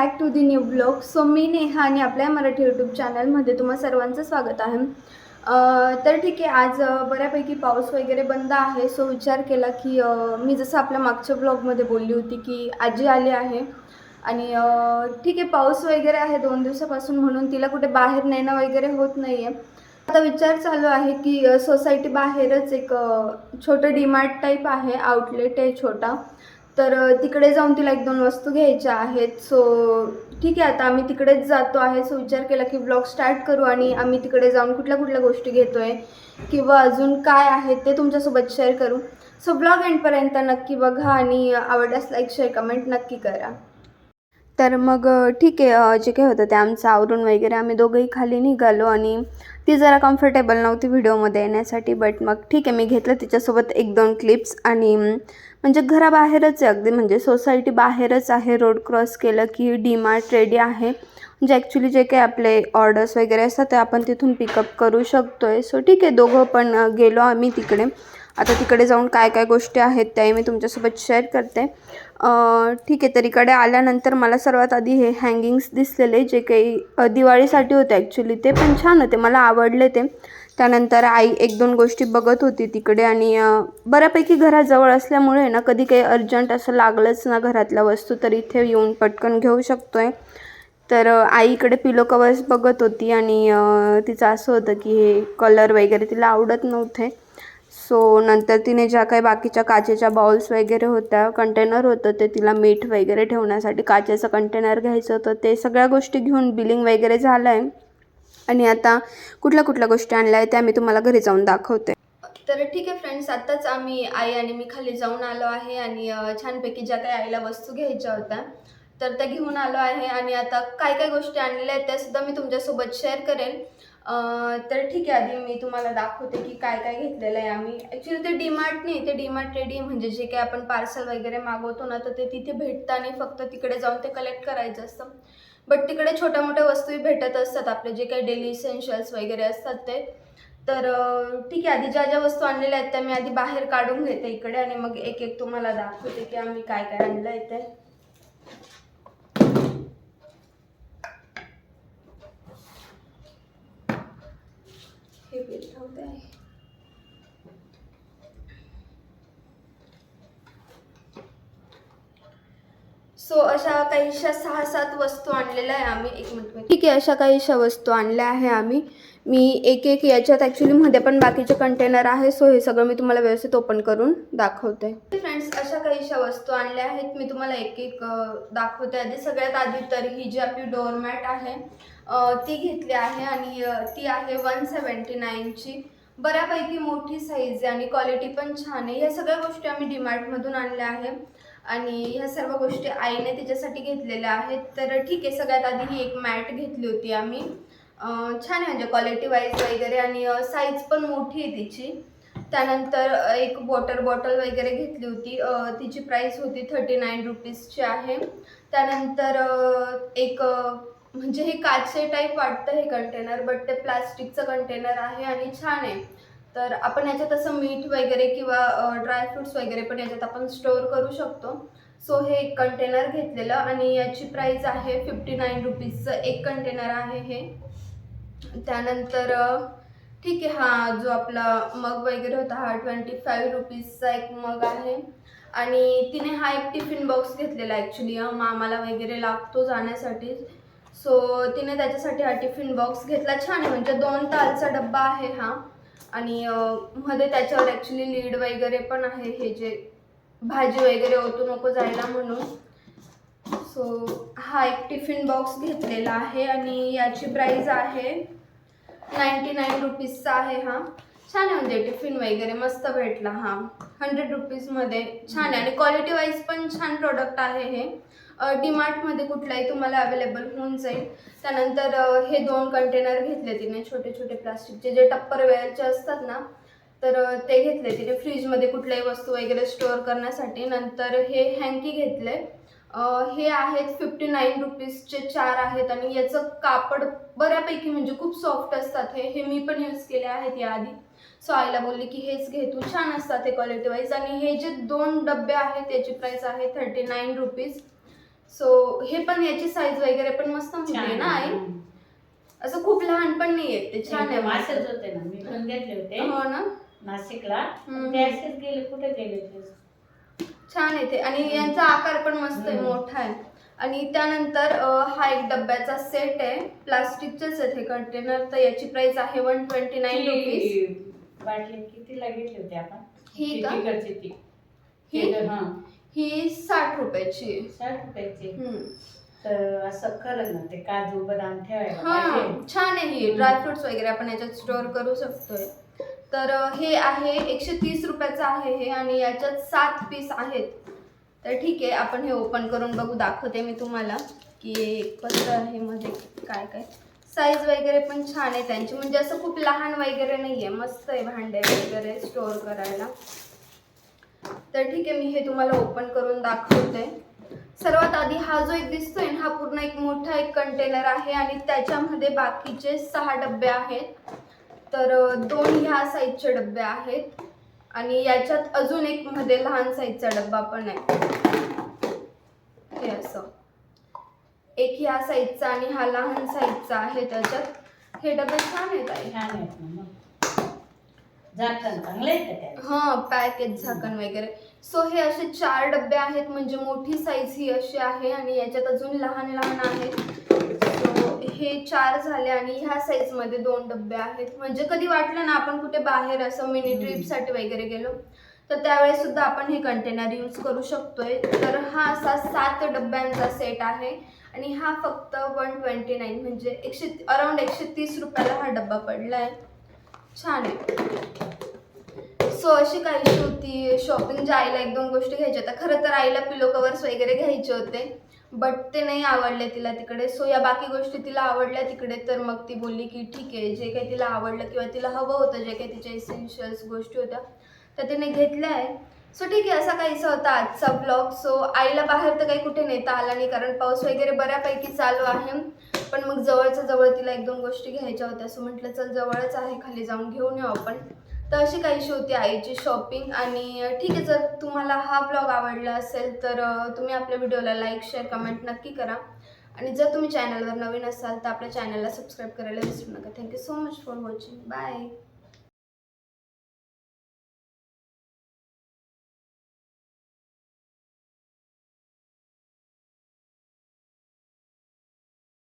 Back to the new blog. So मी नेहा आणि आपल्या मराठी यूट्यूब चॅनलमध्ये तुम्हा सर्वांचं स्वागत आहे. तर ठीक आहे, आज बऱ्यापैकी पाऊस वगैरे बंद आहे. सो विचार केला की मी जसं आपल्या मागच्या ब्लॉगमध्ये बोलली होती की आजी आली आहे आणि ठीक आहे, पाऊस वगैरे आहे 2 दिवसापासून, म्हणून तिला कुठे बाहेर नेणं वगैरे होत नाही आहे. आता विचार चालू आहे की सोसायटी बाहेरच एक छोटं डीमार्ट टाईप आहे, आउटलेट आहे छोटा. तर तिकडे जाऊन तिला 1-2 वस्तू घ्यायच्या आहेत. सो ठीक आहे, आता आम्ही तिकडेच जातो आहे. सो विचार केला की ब्लॉग स्टार्ट करू आणि आम्ही तिकडे जाऊन कुठल्या कुठल्या गोष्टी घेतो आहे किंवा अजून काय आहे ते तुमच्यासोबत शेअर करू. सो ब्लॉग एंडपर्यंत नक्की बघा आणि आवडल्यास लाईक शेअर कमेंट नक्की करा. तर मग ठीक आहे, जे काही होतं ते आमचं आवरून वगैरे आम्ही दोघंही खाली निघालो आणि ती जरा कम्फर्टेबल नव्हती व्हिडिओमध्ये येण्यासाठी. बट मग ठीक आहे, मी घेतलं तिच्यासोबत 1-2 क्लिप्स आणि म्हणजे घराबाहेरच आहे अगदी, म्हणजे सोसायटी बाहेरच आहे. रोड क्रॉस केलं की डीमार्ट रेडी आहे. म्हणजे ॲक्च्युली जे काही आपले ऑर्डर्स वगैरे असतात ते आपण तिथून पिकअप करू शकतो आहे. सो ठीक आहे, दोघं पण गेलो आम्ही तिकडे. आता तिकडे जाऊन काय काय गोष्टी आहेत त्याही मी तुमच्यासोबत शेअर करते. ठीक आहे, तर इकडे आल्यानंतर मला सर्वात आधी हे हँगिंग्स दिसलेले, जे काही दिवाळीसाठी होते ॲक्च्युली, ते पण छान होते, मला आवडले ते. त्यानंतर आई 1-2 गोष्टी बघत होती तिकडे आणि बऱ्यापैकी घराजवळ असल्यामुळे ना, कधी काही अर्जंट असं लागलंच ना घरातल्या वस्तू, तर इथे येऊन पटकन घेऊ शकतो आहे. तर आई इकडे पिलो कवर्स बघत होती आणि तिचं असं होतं की हे कलर वगैरे तिला आवडत नव्हते. सो नंतर तिने ज्या काही बाकीच्या काचेच्या बाउल्स वगैरे होत्या, कंटेनर होतं ते तिला मीठ वगैरे ठेवण्यासाठी काचेचं कंटेनर घ्यायचं होतं, ते सगळ्या गोष्टी घेऊन बिलिंग वगैरे झालं आहे. आणि आता कुठल्या कुठल्या गोष्टी आणल्या आहेत त्या मी तुम्हाला घरी जाऊन दाखवते. तर ठीक आहे फ्रेंड्स, आत्ताच आम्ही आई आणि मी खाली जाऊन आलो आहे आणि छानपैकी ज्या काही आईला वस्तू घ्यायच्या होत्या तर त्या घेऊन आलो आहे आणि आता काय काय गोष्टी आणलेल्या आहेत त्यासुद्धा मी तुमच्यासोबत शेअर करेन. तर ठीक आहे, आधी मी तुम्हाला दाखवते की काय काय घेतलेलं आहे आम्ही. ॲक्च्युली ते डीमार्ट नाही, ते डीमार्ट रेडी, म्हणजे जे काही आपण पार्सल वगैरे मागवतो ना, तर ते तिथे भेटतं आणि फक्त तिकडे जाऊन ते कलेक्ट करायचं असतं. बट तिकडे छोट्या मोठ्या वस्तूही भेटत असतात, आपले जे काही डेली इसेन्शियल्स वगैरे असतात ते. तर ठीक आहे, आधी ज्या ज्या वस्तू आणलेल्या आहेत त्या मी आधी बाहेर काढून घेते इकडे आणि मग एक एक तुम्हाला दाखवते की आम्ही काय काय आणलं आहे ते. हे बिल ठेवते आहे. सो अशा काहीशा 6-7 वस्तू आणलेल्या आहे आम्ही. एक मिनिट. ठीक आहे, अशा काहीशा वस्तू आणल्या आहे आम्ही. मी एक एक याच्यात ॲक्च्युली मध्ये पण बाकीचे कंटेनर आहे. सो हे सगळं मी तुम्हाला व्यवस्थित ओपन करून दाखवते. फ्रेंड्स, अशा काहीशा वस्तू आणल्या आहेत, मी तुम्हाला एक एक दाखवते. आधी सगळ्यात आधी तर ही जी आपली डोअरमॅट आहे ती घेतली आहे आणि ती आहे 179ची. बऱ्यापैकी मोठी साईज आहे आणि क्वालिटी पण छान आहे. ह्या सगळ्या गोष्टी आम्ही डीमार्टमधून आणल्या आहे आणि ह्या सर्व गोष्टी आईने तिच्यासाठी घेतलेल्या आहेत. तर ठीक आहे, सगळ्यात आधी ही एक मॅट घेतली होती आम्ही. छान आहे म्हणजे क्वालिटी वाईज वगैरे आणि साईज पण मोठी आहे तिची. त्यानंतर एक वॉटर बॉटल वगैरे घेतली होती, तिची प्राईस होती 39 रुपीजची आहे. त्यानंतर एक म्हणजे हे काचे टाईप वाटतं हे कंटेनर, बट ते प्लास्टिकचं कंटेनर आहे आणि छान आहे. तर आपण याच्यात असं मीठ वगैरे किंवा ड्रायफ्रुट्स वगैरे पण याच्यात आपण स्टोअर करू शकतो. सो हे एक कंटेनर घेतलेलं आणि याची प्राईस आहे 59 रुपीजचं एक कंटेनर आहे हे. त्यानंतर ठीक आहे, हा जो आपला मग वगैरे होता हा 25 रुपीजचा एक मग आहे. आणि तिने हा एक टिफिन बॉक्स घेतलेला ॲक्च्युली, मामाला वगैरे लागतो जाण्यासाठी. सो तिने त्याच्यासाठी हा टिफिन बॉक्स घेतला. छान आहे, म्हणजे 2 तालचा डब्बा आहे हा आणि मध्ये त्याच्यावर ॲक्च्युली लीड वगैरे पण आहे, हे जे भाजी वगैरे ओतू नको जायला म्हणून. सो हा एक टिफिन बॉक्स घेतलेला आहे आणि याची प्राईस आहे 99 रुपीजचा आहे हा. छान आहे, म्हणजे टिफिन वगैरे मस्त भेटला हा 100 रुपीजमध्ये. छान आहे आणि क्वालिटी वाईज पण छान प्रोडक्ट आहे हे. डीमार्टमध्ये कुठलाही तुम्हाला अवेलेबल होऊन जाईल. त्यानंतर हे 2 कंटेनर घेतले तिने, छोटे छोटे प्लास्टिकचे, जे टप्परवेअरचे असतात ना, तर ते घेतले तिने फ्रीजमध्ये कुठल्याही वस्तू वगैरे स्टोअर करण्यासाठी. नंतर हे हँकी घेतले, हे आहेत 59 रुपीजचे 4 आहेत आणि याचं कापड बऱ्यापैकी म्हणजे खूप सॉफ्ट असतात. हे मी पण यूज केले आहेत याआधी. सो आईला बोलली की हेच घे तू, छान असतात हे क्वालिटी वाईज. आणि हे जे 2 डबे आहेत त्याची प्राईस आहे 39 रुपीज. सो हे पण याची साईज वगैरे पण मस्त मोठी आहे ना आई, असं खूप लहान पण नाहीये ते, छान आहे. मासेच होते ना, मी पण घेतले होते. हो ना, नाशिकला ते असेच गेले, कुठे गेले ते. छान आहे ते, आणि यांचा आकार पण मस्त आहे, मोठा आहे. आणि त्यानंतर हा एक डब्याचा सेट आहे, प्लास्टिकचेच आहेत हे कंटेनर. तर याची प्राइस आहे 129 रुपीज. बाटली कितीला घेतली होती आपण? ही का? ही 60 रुपयाची. 60 रुपयाची. तर असं खरंच ना, ते काजू बदाम ठेवायला पाहिजे. छान आहे ही, ड्रायफ्रुट्स वगैरे आपण याच्यात स्टोअर करू शकतोय. तर हे आहे 130 रुपयाचं आहे हे, आणि याच्यात 7 पीस आहेत. तर ठीक आहे, आपण हे ओपन करून बघू, दाखवते मी तुम्हाला की कसं आहे मध्ये काय काय. साईज वगैरे पण छान आहे त्यांची, म्हणजे असं खूप लहान वगैरे नाही आहे, मस्त आहे भांडे वगैरे स्टोअर करायला. तर ठीक आहे, मी हे तुम्हाला ओपन करून दाखवते. सर्वात आधी हा जो एक दिसतोय ना, हा पूर्ण एक मोठा एक कंटेनर आहे, आणि त्याच्यामध्ये बाकीचे 6 डबे आहेत. तर 2 ह्या साईजचे डबे आहेत, आणि याच्यात अजून एक मध्ये लहान साईजचा डब्बा पण आहे. हे असं एक ह्या साईजचा आणि हा लहान साईजचा आहे. त्याच्यात हे डबे छान आहेत आई, छान आहेत. झाकण चांगले आहेत. हा, पॅकेज झाकण वगैरे. सो हे असे 4 डबे आहेत, म्हणजे मोठी साईज ही अशी आहे, आणि याच्यात अजून लहान लहान आहेत. सो हे 4 झाले, आणि ह्या साईज मध्ये 2 डबे आहेत. म्हणजे कधी वाटलं ना आपण कुठे बाहेर असं मिनी ट्रिपसाठी वगैरे गेलो, तर त्यावेळेस सुद्धा आपण हे कंटेनर यूज करू शकतोय. तर हा असा 7 डब्यांचा सेट आहे, आणि हा फक्त 129 म्हणजे अराउंड 130 रुपयाला हा डब्बा पडलाय. छान आहे. सो अशी काहीशी होती शॉपिंग. ज्या आईला 1-2 गोष्टी घ्यायच्या होत्या. खरं तर आईला पिलो कवर्स वगैरे घ्यायचे होते, बट ते नाही आवडले तिला तिकडे. सो या बाकी गोष्टी तिला आवडल्या तिकडे. तर मग ती बोलली की ठीक आहे, जे काही तिला आवडलं किंवा तिला हवं होतं, जे काही तिच्या इसेन्शियल्स गोष्टी होत्या, तर तिने घेतल्या आहे. सो ठीक आहे, असा काहीसा होता आजचा ब्लॉग. सो आईला बाहेर तर काही कुठे नेता आला नाही, कारण पाऊस वगैरे बऱ्यापैकी चालू आहे. पण मग जवळच्या जवळ तिला 1-2 गोष्टी घ्यायच्या होत्या. सो म्हटलं चल, जवळच आहे, खाली जाऊन घेऊन येऊ आपण. तर अशी काहीशी होती आईची शॉपिंग. आणि ठीक आहे, जर तुम्हाला हा ब्लॉग आवडला असेल तर तुम्ही आपल्या व्हिडिओला लाईक, शेअर, कमेंट नक्की करा. आणि जर तुम्ही चॅनलवर नवीन असाल तर आपल्या चॅनलला सबस्क्राईब करायला विसरू नका. Thank you so much for watching. Bye.